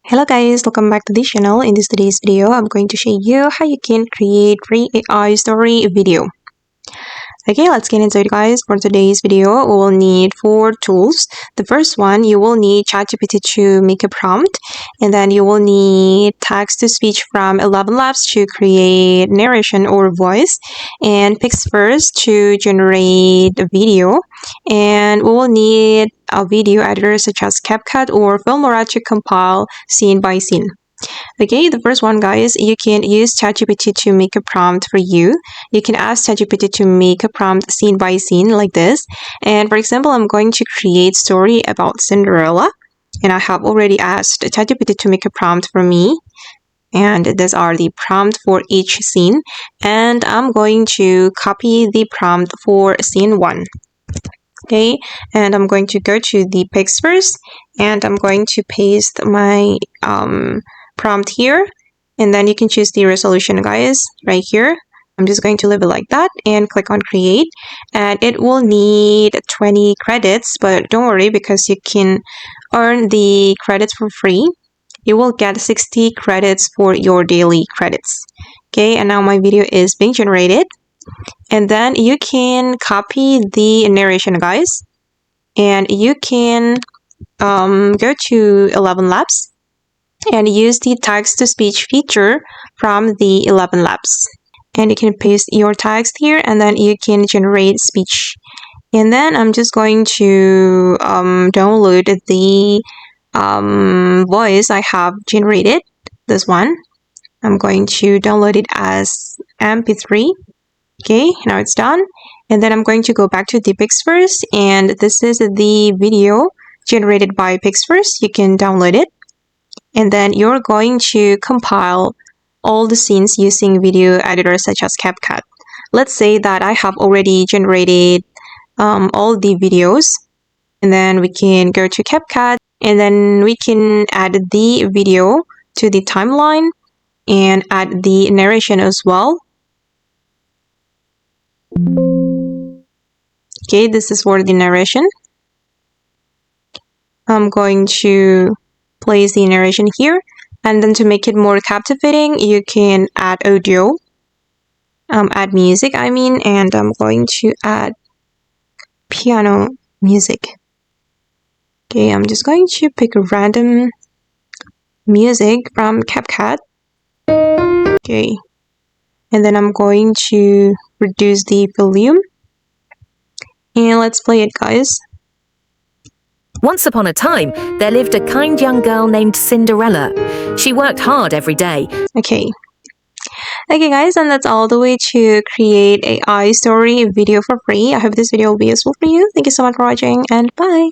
Hello guys, welcome back to this channel. In today's video, I'm going to show you how you can create free AI story video. Okay, let's get into it guys. For today's video, we will need 4 tools. The first one, you will need ChatGPT to make a prompt, and then you will need text-to-speech from 11 Labs to create narration or voice, and Pixverse to generate a video, and we will need a video editor such as CapCut or Filmora to compile scene by scene. Okay, the first one, guys, you can use ChatGPT to make a prompt for you. You can ask ChatGPT to make a prompt scene by scene like this. And for example, I'm going to create story about Cinderella. And I have already asked ChatGPT to make a prompt for me. And these are the prompt for each scene. And I'm going to copy the prompt for scene 1. Okay, and I'm going to go to the Pixverse and I'm going to paste my prompt here, and then you can choose the resolution, guys, right here. I'm just going to leave it like that and click on create, and it will need 20 credits, but don't worry because you can earn the credits for free. You will get 60 credits for your daily credits. Okay, and now my video is being generated. And then you can copy the narration, guys, and you can go to 11 Labs and use the text-to-speech feature from the 11 Labs. And you can paste your text here, and then you can generate speech. And then I'm just going to download the voice I have generated, this one. I'm going to download it as MP3. Okay, now it's done. And then I'm going to go back to the Pixverse, and this is the video generated by Pixverse. You can download it. And then you're going to compile all the scenes using video editors such as CapCut. Let's say that I have already generated all the videos. And then we can go to CapCut, and then we can add the video to the timeline and add the narration as well. Okay, this is for the narration. I'm going to place the narration here, and then to make it more captivating, you can add audio, add music, and I'm going to add piano music. Okay, I'm just going to pick a random music from CapCut. Okay, and then I'm going to reduce the volume. And let's play it, guys. Once upon a time, there lived a kind young girl named Cinderella. She worked hard every day. Okay, guys, and that's all the way to create AI story video for free. I hope this video will be useful for you. Thank you so much for watching, and bye.